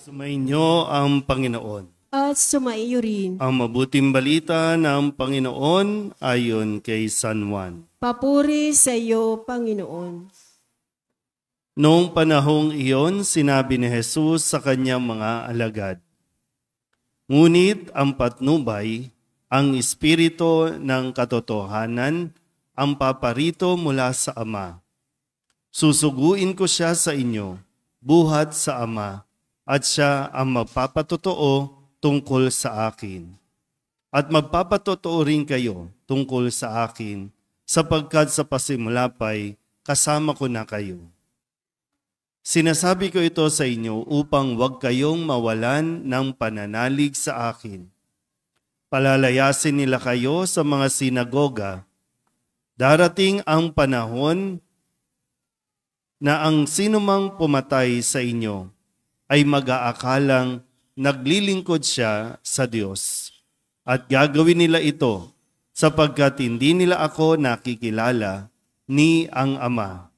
Sumainyo ang Panginoon. At sumaiyo rin. Ang mabuting balita ng Panginoon ayon kay San Juan. Papuri sa iyo, Panginoon. Noong panahong iyon, sinabi ni Jesus sa kanyang mga alagad, "Ngunit ang patnubay, ang Espiritu ng katotohanan, ang paparito mula sa Ama. Susuguin ko siya sa inyo, buhat sa Ama, at siya ang magpapatotoo tungkol sa akin. At magpapatotoo rin kayo tungkol sa akin, sapagkat sa pasimula pa'y kasama ko na kayo. Sinasabi ko ito sa inyo upang huwag kayong mawalan ng pananalig sa akin. Palalayasin nila kayo sa mga sinagoga. Darating ang panahon na ang sinumang pumatay sa inyo ay mag-aakalang naglilingkod siya sa Diyos. At gagawin nila ito sapagkat hindi nila ako nakikilala ni ang Ama.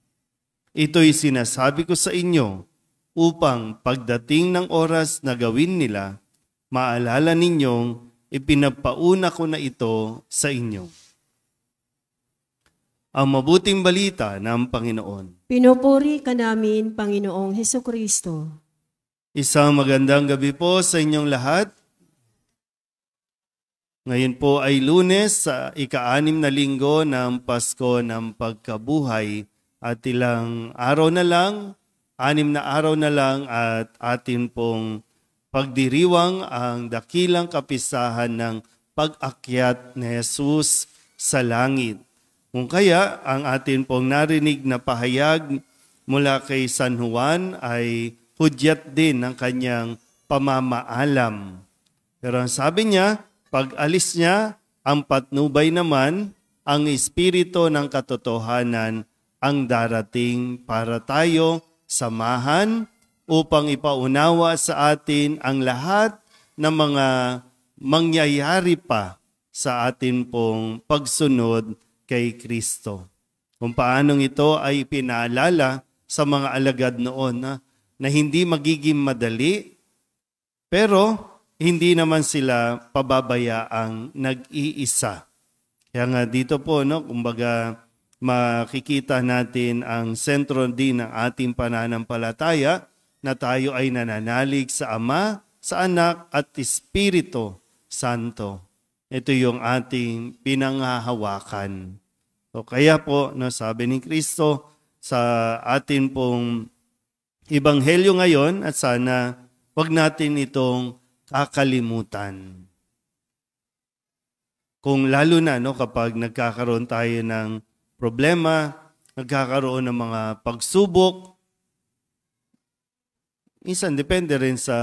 Ito'y sinasabi ko sa inyo upang pagdating ng oras na gawin nila, maalala ninyong ipinapauna ko na ito sa inyo." Ang mabuting balita ng Panginoon. Pinupuri ka namin, Panginoong Hesukristo. Isang magandang gabi po sa inyong lahat. Ngayon po ay Lunes sa ika-6 na linggo ng Pasko ng Pagkabuhay at ilang araw na lang, 6 na araw na lang at atin pong pagdiriwang ang dakilang kapisahan ng pag-akyat ni Jesus sa langit. Kung kaya ang atin pong narinig na pahayag mula kay San Juan ay hudyat din ng kanyang pamamaalam. Pero ang sabi niya, pag alis niya, ang patnubay naman, ang Espiritu ng katotohanan ang darating para tayo samahan upang ipaunawa sa atin ang lahat ng mga mangyayari pa sa atin pong pagsunod kay Kristo. Kung paanong ito ay pinaalala sa mga alagad noon na hindi magiging madali, pero hindi naman sila pababayaang nag-iisa. Kaya nga dito po, kumbaga makikita natin ang sentro din ng ating pananampalataya na tayo ay nananalig sa Ama, sa Anak at Espiritu Santo. Ito yung ating pinanghahawakan. So kaya po, sabi ni Kristo sa atin pong Ebanghelyo ngayon at sana wag natin itong kakalimutan. Kung lalo na kapag nagkakaroon tayo ng problema, nagkakaroon ng mga pagsubok, minsan depende rin sa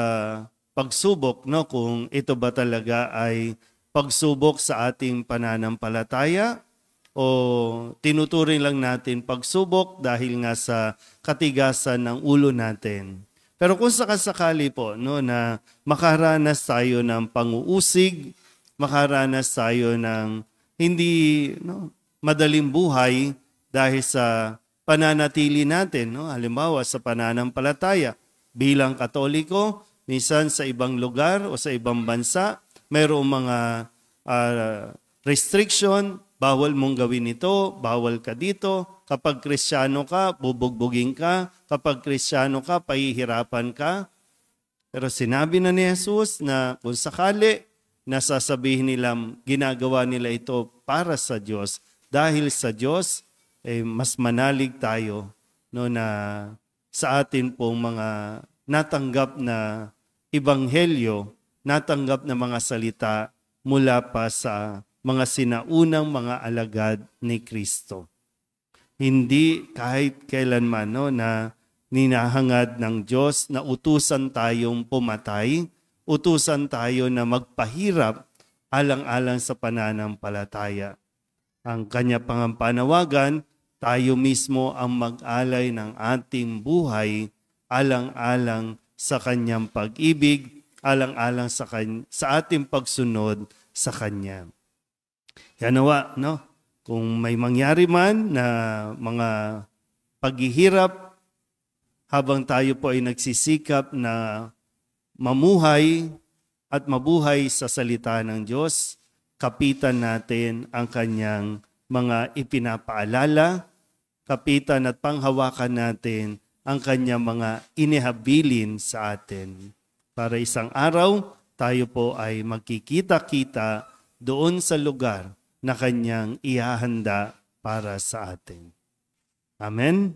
pagsubok kung ito ba talaga ay pagsubok sa ating pananampalataya o tinuturing lang natin pagsubok dahil nga sa katigasan ng ulo natin. Pero kung sakasakali po na makaranas tayo ng panguusig, makaranas tayo ng hindi madaling buhay dahil sa pananatili natin, halimbawa sa pananampalataya bilang Katoliko, minsan sa ibang lugar o sa ibang bansa, mayroong mga restriction. Bawal mong gawin ito, bawal ka dito. Kapag Kristiyano ka, bubugbugin ka. Kapag Kristiyano ka, pahihirapan ka. Pero sinabi na ni Jesus na kung sakali, nasasabihin nila, ginagawa nila ito para sa Diyos. Dahil sa Diyos, mas manalig tayo na sa atin pong mga natanggap na ebanghelyo, natanggap na mga salita mula pa sa mga sinaunang mga alagad ni Kristo. Hindi kahit kailanman na ninahangad ng Diyos na utusan tayong pumatay, utusan tayo na magpahirap alang-alang sa pananampalataya. ang kanya pangampanawagan, tayo mismo ang mag-alay ng ating buhay alang-alang sa kanyang pag-ibig, alang-alang sa ating pagsunod sa kanya. Kaya nawa, no? Kung may mangyari man na mga paghihirap habang tayo po ay nagsisikap na mamuhay at mabuhay sa salita ng Diyos, kapitan natin ang kanyang mga ipinapaalala, kapitan at panghawakan natin ang kanyang mga inihabilin sa atin. Para isang araw, tayo po ay magkikita-kita doon sa lugar na kanyang ihahanda para sa atin. Amen.